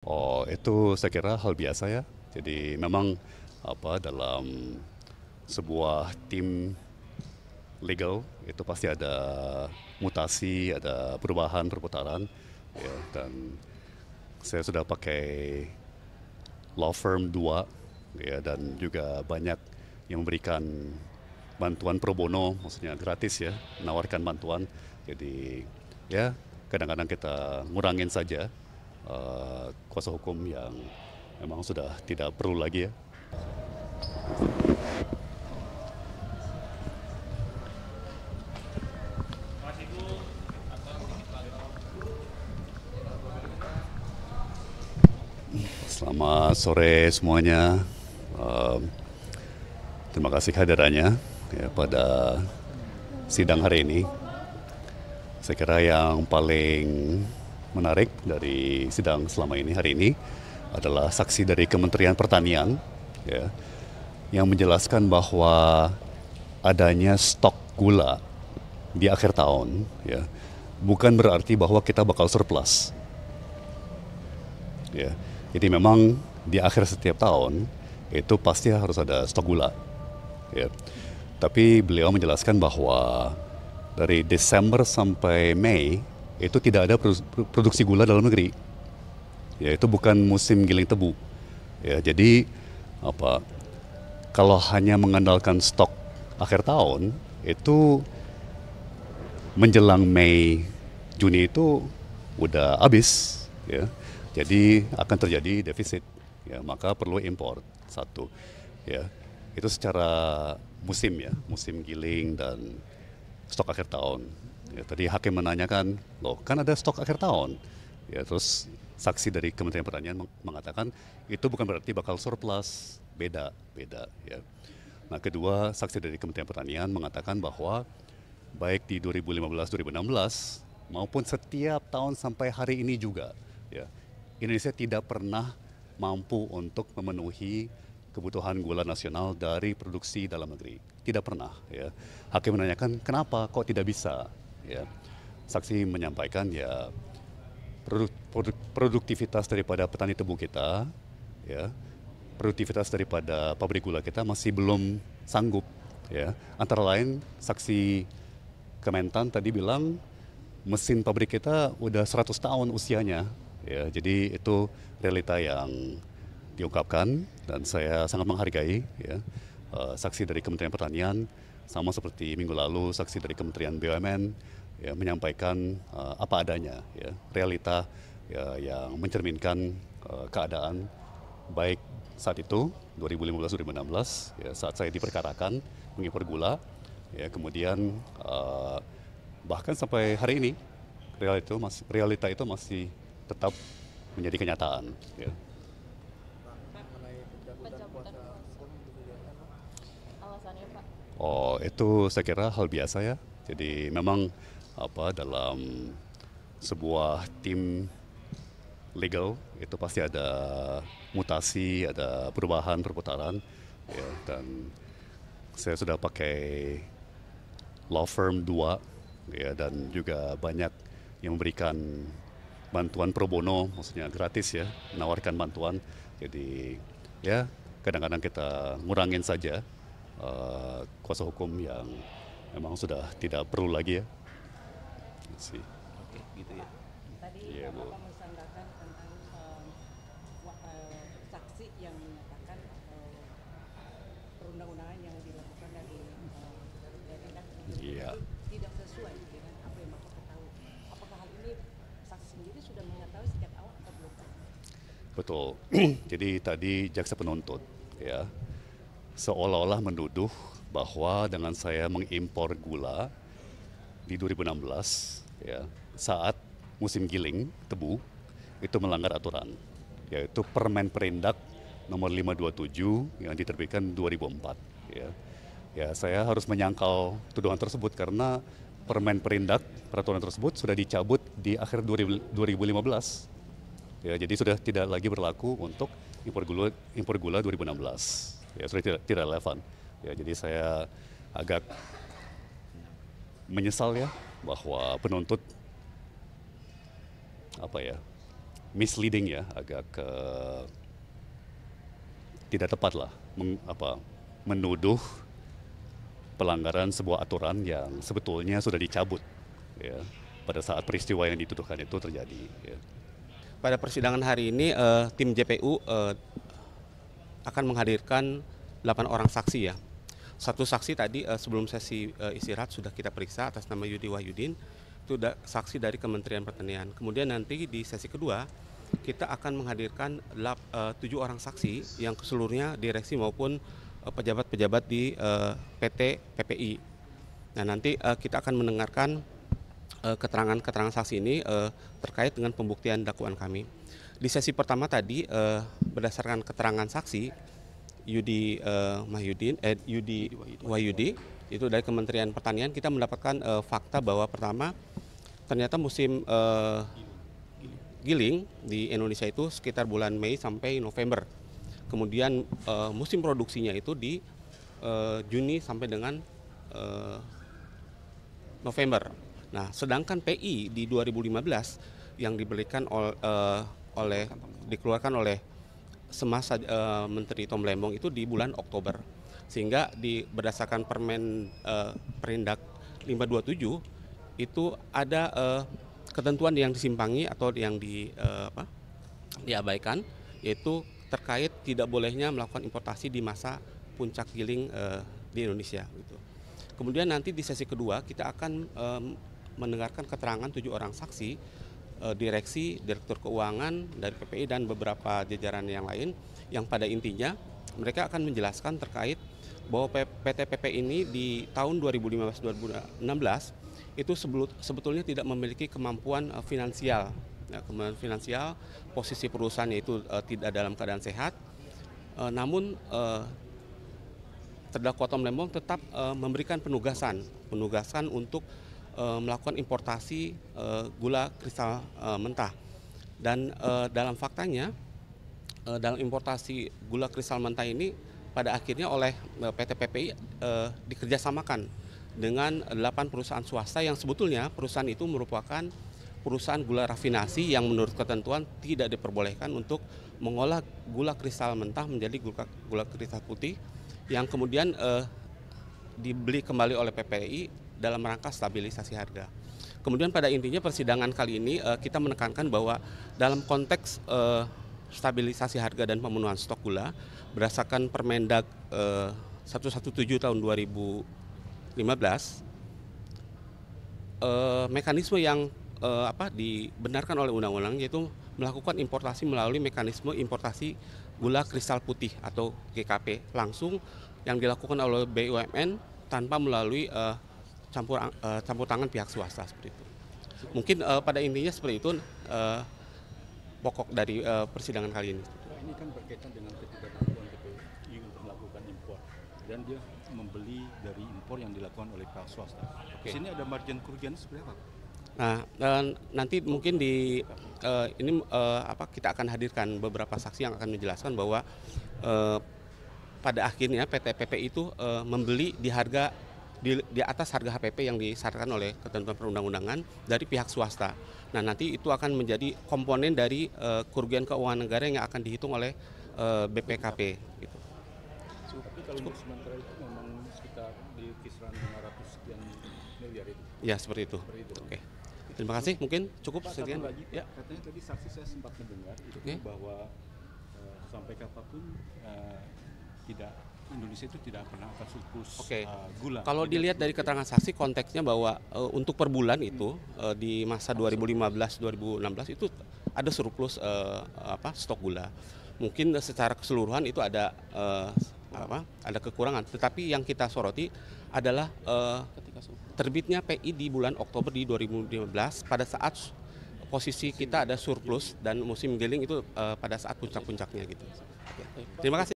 Oh, itu saya kira hal biasa ya. Jadi memang dalam sebuah tim legal itu pasti ada mutasi, ada perubahan, perputaran, ya. Dan saya sudah pakai law firm dua, ya, dan juga banyak yang memberikan bantuan pro bono, maksudnya gratis ya, menawarkan bantuan. Jadi ya kadang-kadang kita ngurangin saja kuasa hukum yang memang sudah tidak perlu lagi ya. Selamat sore semuanya. Um, Terima kasih kehadirannya ya, pada sidang hari ini. Saya kira yang paling menarik dari sidang selama ini hari ini adalah saksi dari Kementerian Pertanian, ya, yang menjelaskan bahwa adanya stok gula di akhir tahun, ya, bukan berarti bahwa kita bakal surplus. Ya. Jadi memang di akhir setiap tahun itu pasti harus ada stok gula. Ya. Tapi beliau menjelaskan bahwa dari Desember sampai Mei itu tidak ada produksi gula dalam negeri. Ya, itu bukan musim giling tebu. Ya, jadi apa? Kalau hanya mengandalkan stok akhir tahun itu menjelang Mei Juni itu udah habis, ya. Jadi akan terjadi defisit, ya, maka perlu impor satu, ya. Itu secara musim ya, musim giling dan stok akhir tahun. Ya, tadi hakim menanyakan, loh kan ada stok akhir tahun, ya, terus saksi dari Kementerian Pertanian mengatakan itu bukan berarti bakal surplus, beda, beda, ya. Nah, kedua, saksi dari Kementerian Pertanian mengatakan bahwa baik di 2015-2016 maupun setiap tahun sampai hari ini juga, ya, Indonesia tidak pernah mampu untuk memenuhi kebutuhan gula nasional dari produksi dalam negeri. Tidak pernah, ya. Hakim menanyakan kenapa kok tidak bisa, ya. Saksi menyampaikan ya produktivitas daripada petani tebu kita, ya, produktivitas daripada pabrik gula kita masih belum sanggup, ya. Antara lain saksi Kementan tadi bilang mesin pabrik kita udah 100 tahun usianya, ya. Jadi itu realita yang diungkapkan dan saya sangat menghargai, ya. Saksi dari Kementerian Pertanian sama seperti minggu lalu saksi dari Kementerian BUMN, ya, menyampaikan apa adanya, ya, realita, ya, yang mencerminkan keadaan baik saat itu 2015-2016, ya, saat saya diperkarakan mengimpor gula, ya, kemudian bahkan sampai hari ini realita itu masih tetap menjadi kenyataan, ya. Oh, itu saya kira hal biasa ya. Jadi memang dalam sebuah tim legal itu pasti ada mutasi, ada perubahan, perputaran, ya. Dan saya sudah pakai law firm dua, ya, dan juga banyak yang memberikan bantuan pro bono, maksudnya gratis ya, menawarkan bantuan. Jadi ya kadang-kadang kita ngurangin saja kuasa hukum yang memang sudah tidak perlu lagi ya. Sih. Oke, gitu ya. Tadi Iya, Bu. Bapak mensandarkan tentang saksi yang menyatakan perundang-undangan yang dilakukan dari Iya. itu tidak sesuai dengan apa yang Bapak ketahui. Apakah hal ini saksi sendiri sudah mengetahui sejak awal atau belum? Betul. Jadi tadi jaksa penuntut, ya, seolah-olah menuduh bahwa dengan saya mengimpor gula di 2016, ya, saat musim giling tebu itu melanggar aturan, yaitu Permen Perindak nomor 527 yang diterbitkan 2004, ya. Ya, saya harus menyangkal tuduhan tersebut karena Permen Perindak peraturan tersebut sudah dicabut di akhir 2015. Ya, jadi sudah tidak lagi berlaku untuk impor gula 2016. Ya, sudah tidak relevan. Ya, jadi saya agak menyesal ya bahwa penuntut apa ya misleading ya, agak tidak tepat lah menuduh pelanggaran sebuah aturan yang sebetulnya sudah dicabut ya pada saat peristiwa yang dituduhkan itu terjadi. Ya. Pada persidangan hari ini tim JPU akan menghadirkan 8 orang saksi ya. Satu saksi tadi sebelum sesi istirahat sudah kita periksa atas nama Yudi Wahyudin, itu saksi dari Kementerian Pertanian. Kemudian nanti di sesi kedua kita akan menghadirkan 7 orang saksi yang seluruhnya direksi maupun pejabat-pejabat di PT PPI. Nah nanti kita akan mendengarkan keterangan saksi ini terkait dengan pembuktian dakwaan kami. Di sesi pertama tadi berdasarkan keterangan saksi Yudi Wahyudi itu dari Kementerian Pertanian, kita mendapatkan fakta bahwa pertama ternyata musim giling di Indonesia itu sekitar bulan Mei sampai November. Kemudian musim produksinya itu di Juni sampai dengan November. Nah, sedangkan PI di 2015 yang diberikan dikeluarkan oleh semasa Menteri Tom Lembong itu di bulan Oktober. Sehingga berdasarkan Perindak 527 itu ada ketentuan yang disimpangi atau yang diabaikan, yaitu terkait tidak bolehnya melakukan importasi di masa puncak giling di Indonesia. Gitu. Kemudian nanti di sesi kedua kita akan mendengarkan keterangan 7 orang saksi, direksi, direktur keuangan dari PPI dan beberapa jajaran yang lain, yang pada intinya mereka akan menjelaskan terkait bahwa PT PPI ini di tahun 2015-2016 itu sebetulnya tidak memiliki kemampuan finansial. Nah, kemampuan finansial, posisi perusahaannya itu tidak dalam keadaan sehat, namun terdakwa Tom Lembong tetap memberikan penugasan untuk melakukan importasi gula kristal mentah. Dan dalam faktanya, dalam importasi gula kristal mentah ini pada akhirnya oleh PT PPI dikerjasamakan dengan 8 perusahaan swasta yang sebetulnya perusahaan itu merupakan perusahaan gula rafinasi yang menurut ketentuan tidak diperbolehkan untuk mengolah gula kristal mentah menjadi gula kristal putih yang kemudian dibeli kembali oleh PPI dalam rangka stabilisasi harga. Kemudian pada intinya persidangan kali ini kita menekankan bahwa dalam konteks stabilisasi harga dan pemenuhan stok gula berdasarkan Permendag 117 tahun 2015, mekanisme yang dibenarkan oleh undang-undang yaitu melakukan importasi melalui mekanisme importasi gula kristal putih atau GKP langsung yang dilakukan oleh BUMN tanpa melalui campur tangan pihak swasta seperti itu. Mungkin pada intinya seperti itu pokok dari persidangan kali ini. Ini kan berkaitan dengan ketidakmampuan PPI untuk melakukan impor dan dia membeli dari impor yang dilakukan oleh pihak swasta. Di sini ada margin kerugian seperti apa? Nah, nanti mungkin kita akan hadirkan beberapa saksi yang akan menjelaskan bahwa pada akhirnya PT PPI itu membeli di harga di atas harga HPP yang disyaratkan oleh ketentuan perundang-undangan dari pihak swasta. Nah, nanti itu akan menjadi komponen dari kerugian keuangan negara yang akan dihitung oleh BPKP. Gitu. Tapi kalau untuk sementara itu memang sekitar di kisaran 500 sekian miliar itu. Ya, seperti itu. Oke. Terima kasih. Mungkin cukup sekian. Ya. Katanya tadi saksi saya sempat mendengar itu bahwa sampai kapanpun Indonesia itu tidak pernah akan surplus gula. Kalau dilihat dari keterangan saksi konteksnya bahwa untuk per bulan itu di masa 2015-2016 itu ada surplus stok gula. Mungkin secara keseluruhan itu ada kekurangan. Tetapi yang kita soroti adalah terbitnya PI di bulan Oktober di 2015 pada saat posisi kita ada surplus dan musim giling itu pada saat puncak-puncaknya gitu. Terima kasih.